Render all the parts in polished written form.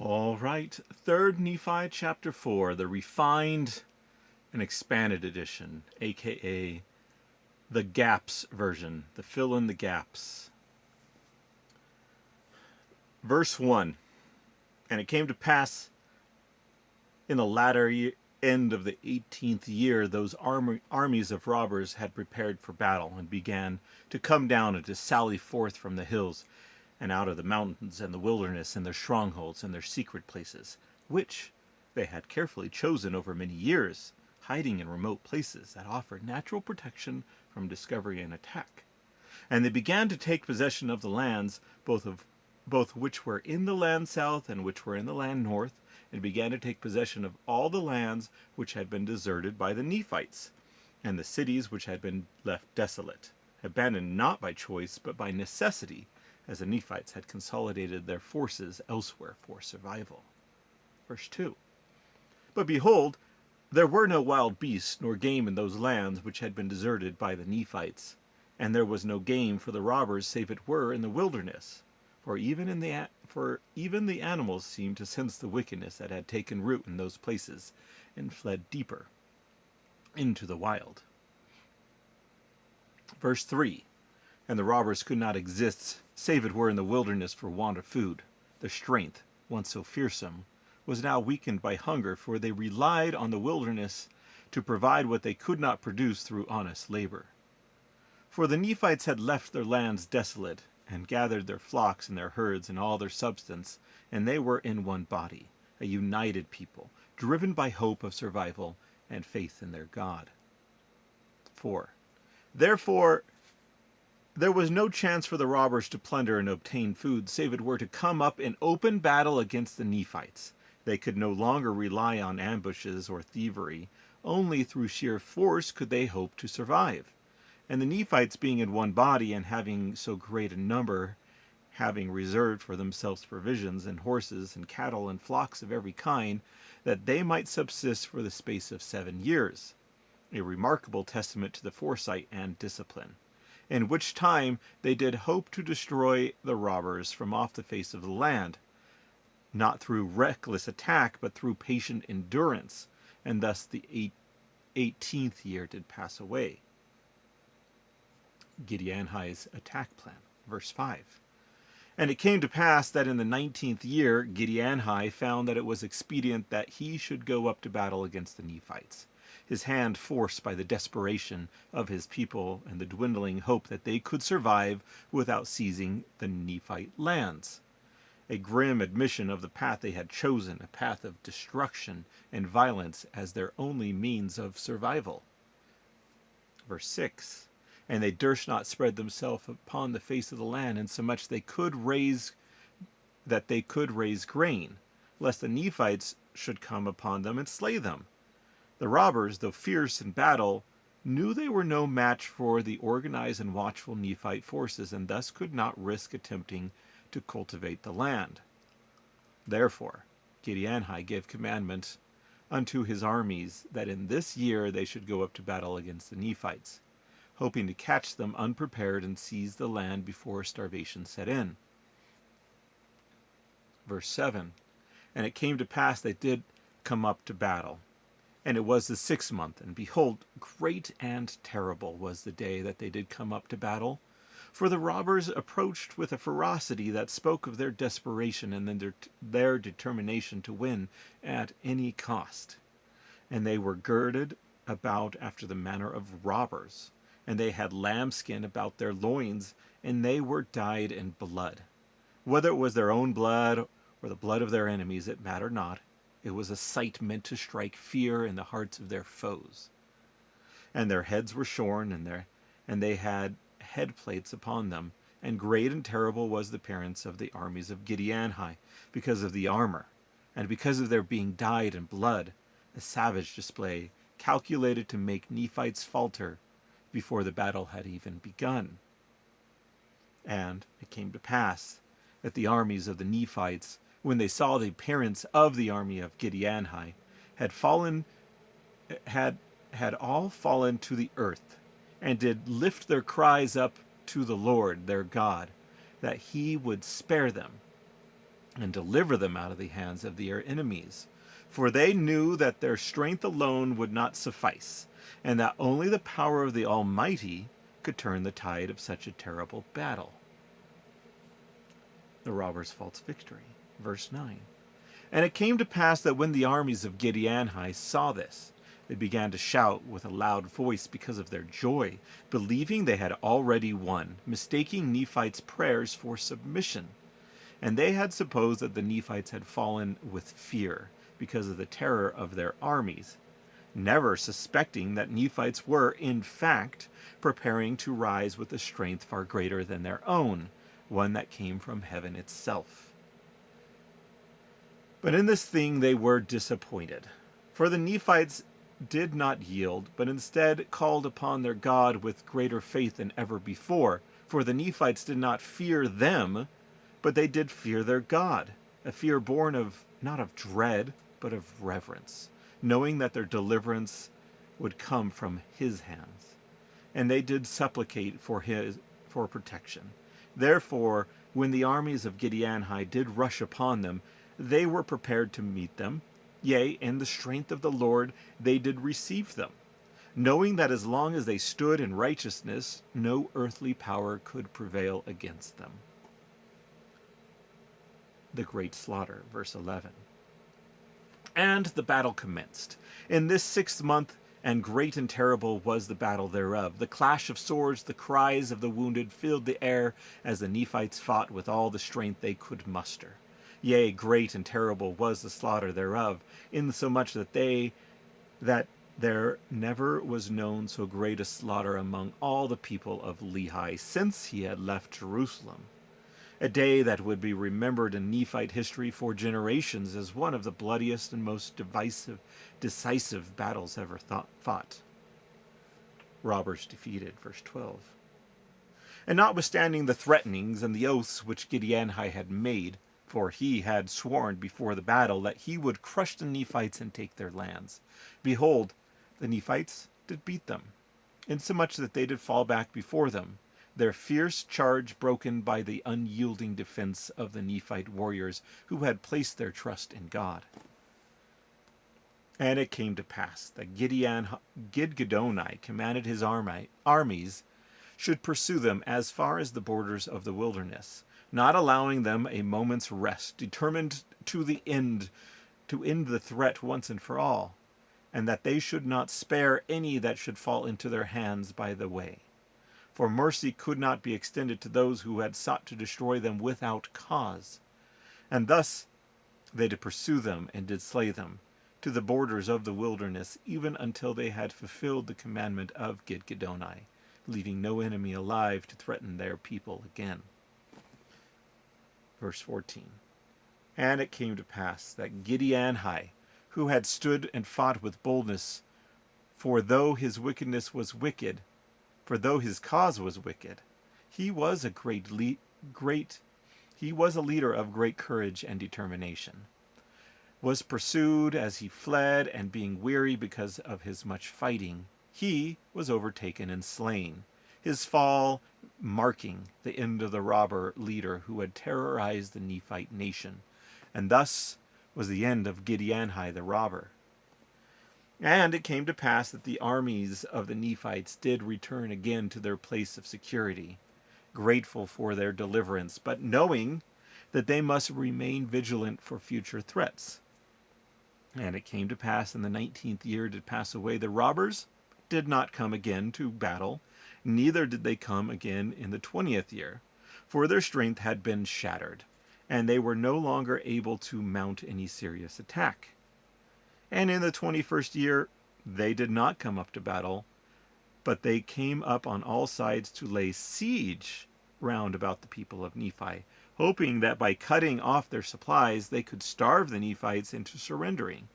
All right, 3rd Nephi chapter 4, the refined and expanded edition, aka the gaps version, the fill in the gaps. Verse 1, and it came to pass in the latter end of the 18th year, those armies of robbers had prepared for battle and began to come down and to sally forth from the hills and out of the mountains and the wilderness and their strongholds and their secret places, which they had carefully chosen over many years, hiding in remote places that offered natural protection from discovery and attack. And they began to take possession of the lands, both which were in the land south and which were in the land north, and began to take possession of all the lands which had been deserted by the Nephites, and the cities which had been left desolate, abandoned not by choice, but by necessity, as the Nephites had consolidated their forces elsewhere for survival. Verse 2. But behold, there were no wild beasts nor game in those lands which had been deserted by the Nephites, and there was no game for the robbers save it were in the wilderness. For even the animals seemed to sense the wickedness that had taken root in those places, and fled deeper into the wild. Verse 3, and the robbers could not exist, save it were in the wilderness for want of food. Their strength, once so fearsome, was now weakened by hunger, for they relied on the wilderness to provide what they could not produce through honest labor. For the Nephites had left their lands desolate, and gathered their flocks and their herds and all their substance, and they were in one body, a united people, driven by hope of survival and faith in their God. 4. Therefore, there was no chance for the robbers to plunder and obtain food, save it were to come up in open battle against the Nephites. They could no longer rely on ambushes or thievery. Only through sheer force could they hope to survive. And the Nephites, being in one body and having so great a number, having reserved for themselves provisions and horses and cattle and flocks of every kind, that they might subsist for the space of 7 years. A remarkable testament to the foresight and discipline, in which time they did hope to destroy the robbers from off the face of the land, not through reckless attack, but through patient endurance, and thus the 18th year did pass away. Gideonhi's attack plan. Verse 5. And it came to pass that in the 19th year, Gideonhi found that it was expedient that he should go up to battle against the Nephites, his hand forced by the desperation of his people and the dwindling hope that they could survive without seizing the Nephite lands. A grim admission of the path they had chosen, a path of destruction and violence as their only means of survival. Verse 6. And they durst not spread themselves upon the face of the land, insomuch they could raise grain, lest the Nephites should come upon them and slay them. The robbers, though fierce in battle, knew they were no match for the organized and watchful Nephite forces, and thus could not risk attempting to cultivate the land. Therefore Gideonhi gave commandment unto his armies that in this year they should go up to battle against the Nephites, hoping to catch them unprepared and seize the land before starvation set in. Verse 7. And it came to pass they did come up to battle. And it was the 6th month, and behold, great and terrible was the day that they did come up to battle. For the robbers approached with a ferocity that spoke of their desperation and then their determination to win at any cost. And they were girded about after the manner of robbers, and they had lambskin about their loins, and they were dyed in blood. Whether it was their own blood or the blood of their enemies, it mattered not. It was a sight meant to strike fear in the hearts of their foes. And their heads were shorn, and they had head plates upon them. And great and terrible was the appearance of the armies of Gideonhi, because of the armor, and because of their being dyed in blood, a savage display, calculated to make Nephites falter before the battle had even begun. And it came to pass that the armies of the Nephites, when they saw the appearance of the army of Gideonhi, had all fallen to the earth, and did lift their cries up to the Lord their God, that he would spare them. and deliver them out of the hands of their enemies. For they knew that their strength alone would not suffice, and that only the power of the Almighty could turn the tide of such a terrible battle. The robbers' false victory. Verse 9. And it came to pass that when the armies of Gideonhi saw this, they began to shout with a loud voice because of their joy, believing they had already won, mistaking Nephites' prayers for submission. And they had supposed that the Nephites had fallen with fear because of the terror of their armies, never suspecting that Nephites were, in fact, preparing to rise with a strength far greater than their own, one that came from heaven itself. But in this thing they were disappointed, for the Nephites did not yield, but instead called upon their God with greater faith than ever before. For the Nephites did not fear them, but they did fear their God, a fear born of not of dread, but of reverence, knowing that their deliverance would come from his hands. And they did supplicate for protection. Therefore, when the armies of Gideonhi did rush upon them, they were prepared to meet them. Yea, in the strength of the Lord they did receive them, knowing that as long as they stood in righteousness, no earthly power could prevail against them. The great slaughter, verse 11. And the battle commenced. In this 6th month, and great and terrible was the battle thereof. The clash of swords, the cries of the wounded filled the air as the Nephites fought with all the strength they could muster. Yea, great and terrible was the slaughter thereof, insomuch that there never was known so great a slaughter among all the people of Lehi since he had left Jerusalem. A day that would be remembered in Nephite history for generations as one of the bloodiest and most decisive battles ever fought. Robbers defeated, verse 12. And notwithstanding the threatenings and the oaths which Gideonhi had made, for he had sworn before the battle that he would crush the Nephites and take their lands, behold, the Nephites did beat them, insomuch that they did fall back before them, their fierce charge broken by the unyielding defense of the Nephite warriors who had placed their trust in God. And it came to pass that Gidgiddoni commanded his armies should pursue them as far as the borders of the wilderness, not allowing them a moment's rest, determined to end the threat once and for all, and that they should not spare any that should fall into their hands by the way. For mercy could not be extended to those who had sought to destroy them without cause. And thus they did pursue them and did slay them to the borders of the wilderness, even until they had fulfilled the commandment of Gidgiddoni, leaving no enemy alive to threaten their people again. Verse 14. And it came to pass that Gideonhi, who had stood and fought with boldness, for though his cause was wicked, he was a leader of great courage and determination, was pursued as he fled, and being weary because of his much fighting, he was overtaken and slain, his fall marking the end of the robber leader who had terrorized the Nephite nation. And thus was the end of Gideonhi the robber. And it came to pass that the armies of the Nephites did return again to their place of security, grateful for their deliverance, but knowing that they must remain vigilant for future threats. And it came to pass in the 19th year did pass away, the robbers did not come again to battle, neither did they come again in the 20th year, for their strength had been shattered, and they were no longer able to mount any serious attack. And in the 21st year they did not come up to battle, but they came up on all sides to lay siege round about the people of Nephi, hoping that by cutting off their supplies they could starve the Nephites into surrendering.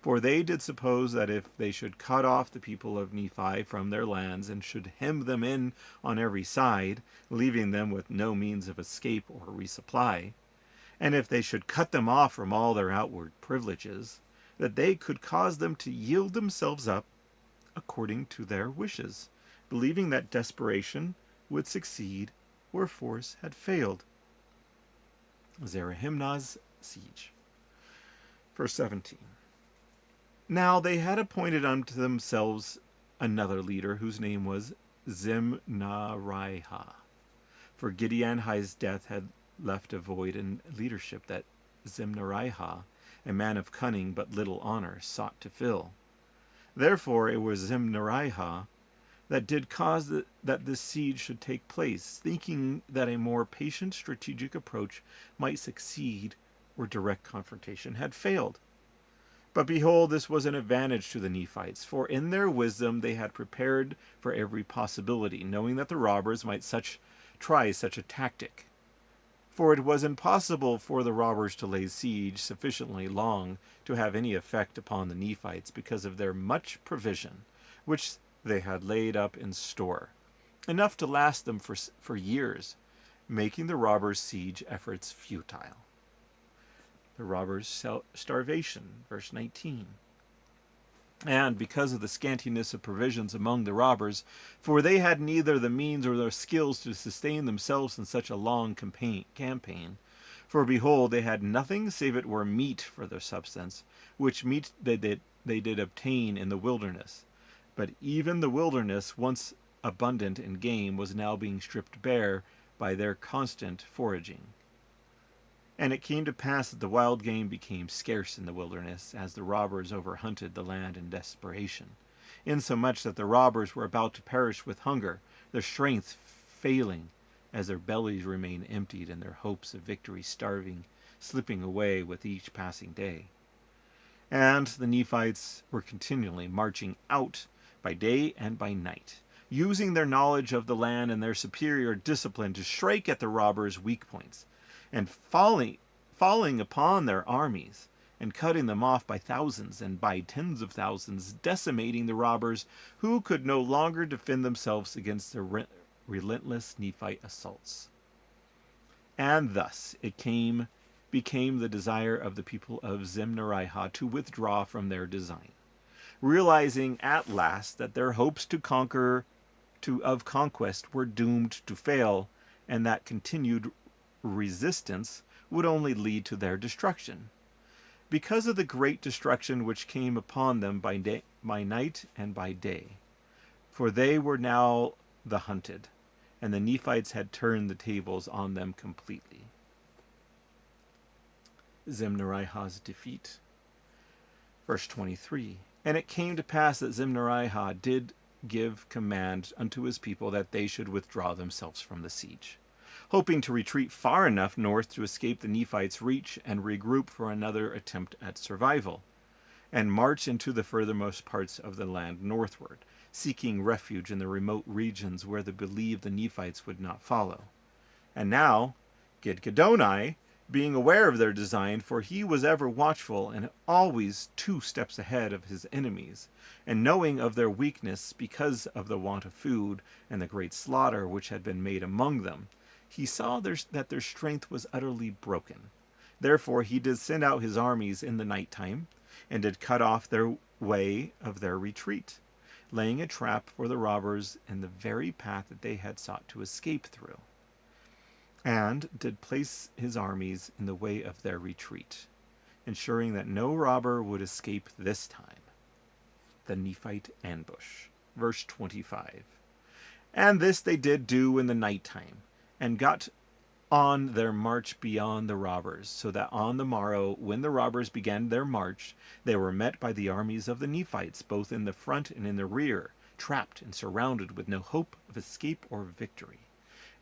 For they did suppose that if they should cut off the people of Nephi from their lands, and should hem them in on every side, leaving them with no means of escape or resupply, and if they should cut them off from all their outward privileges, that they could cause them to yield themselves up according to their wishes, believing that desperation would succeed where force had failed. Zarahemna's siege. Verse 17. Now they had appointed unto themselves another leader, whose name was Zimnaraiha. For Gideonhai's death had left a void in leadership that Zimnaraiha, a man of cunning but little honor, sought to fill. Therefore it was Zimnaraiha that did cause that this siege should take place, thinking that a more patient strategic approach might succeed where direct confrontation had failed. But behold, this was an advantage to the Nephites, for in their wisdom they had prepared for every possibility, knowing that the robbers might try such a tactic. For it was impossible for the robbers to lay siege sufficiently long to have any effect upon the Nephites because of their much provision, which they had laid up in store, enough to last them for years, making the robbers' siege efforts futile. The robbers' starvation, verse 19. And because of the scantiness of provisions among the robbers, for they had neither the means or the skills to sustain themselves in such a long campaign, for behold, they had nothing save it were meat for their substance, which meat they did obtain in the wilderness. But even the wilderness, once abundant in game, was now being stripped bare by their constant foraging. And it came to pass that the wild game became scarce in the wilderness, as the robbers overhunted the land in desperation, insomuch that the robbers were about to perish with hunger, their strength failing, as their bellies remained emptied, and their hopes of victory slipping away with each passing day. And the Nephites were continually marching out by day and by night, using their knowledge of the land and their superior discipline to strike at the robbers' weak points, and falling upon their armies, and cutting them off by thousands and by tens of thousands, decimating the robbers who could no longer defend themselves against the relentless Nephite assaults. And thus it became the desire of the people of Zimnaraiha to withdraw from their design, realizing at last that their hopes of conquest were doomed to fail, and that continued resistance would only lead to their destruction. Because of the great destruction which came upon them by night and by day, for they were now the hunted, and the Nephites had turned the tables on them completely. Zimnaraiha's defeat. Verse 23. And it came to pass that Zimnaraiha did give command unto his people that they should withdraw themselves from the siege, hoping to retreat far enough north to escape the Nephites' reach and regroup for another attempt at survival, and march into the furthermost parts of the land northward, seeking refuge in the remote regions where they believed the Nephites would not follow. And now, Gidgiddoni, being aware of their design, for he was ever watchful and always 2 steps ahead of his enemies, and knowing of their weakness because of the want of food and the great slaughter which had been made among them, he saw that their strength was utterly broken. Therefore he did send out his armies in the night time, and did cut off their way of their retreat, laying a trap for the robbers in the very path that they had sought to escape through, and did place his armies in the way of their retreat, ensuring that no robber would escape this time. The Nephite ambush. Verse 25. And this they did do in the night time, and got on their march beyond the robbers, so that on the morrow, when the robbers began their march, they were met by the armies of the Nephites, both in the front and in the rear, trapped and surrounded with no hope of escape or victory.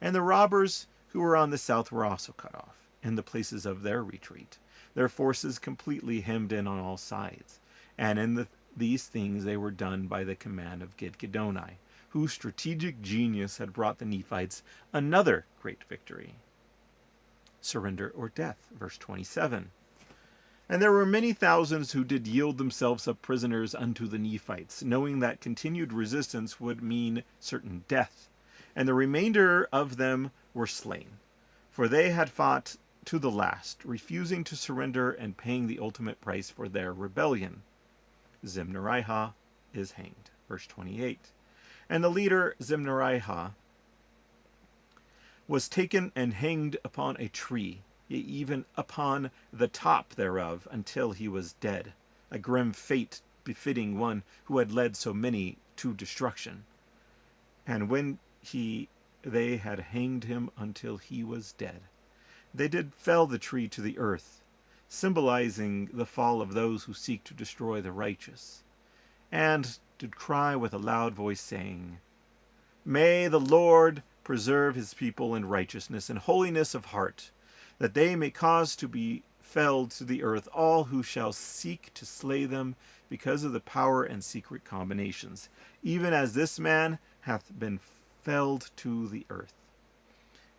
And the robbers who were on the south were also cut off, in the places of their retreat, their forces completely hemmed in on all sides. And in these things they were done by the command of Gidgiddoni, whose strategic genius had brought the Nephites another great victory. Surrender or death, verse 27. And there were many thousands who did yield themselves up prisoners unto the Nephites, knowing that continued resistance would mean certain death, and the remainder of them were slain, for they had fought to the last, refusing to surrender and paying the ultimate price for their rebellion. Zimnaraiha is hanged, verse 28. And the leader, Zimnaraiha, was taken and hanged upon a tree. yea, even upon the top thereof, until he was dead, a grim fate befitting one who had led so many to destruction. And when they had hanged him until he was dead, they did fell the tree to the earth, symbolizing the fall of those who seek to destroy the righteous, and did cry with a loud voice, saying, May the Lord preserve his people in righteousness and holiness of heart, that they may cause to be felled to the earth all who shall seek to slay them because of the power and secret combinations, even as this man hath been felled to the earth.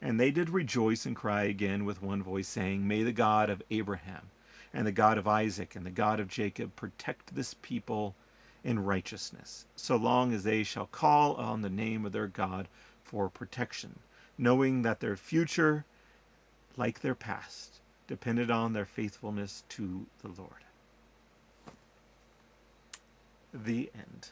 And they did rejoice and cry again with one voice, saying, May the God of Abraham, and the God of Isaac, and the God of Jacob protect this people in righteousness, so long as they shall call on the name of their God for protection, knowing that their future, like their past, depended on their faithfulness to the Lord. The end.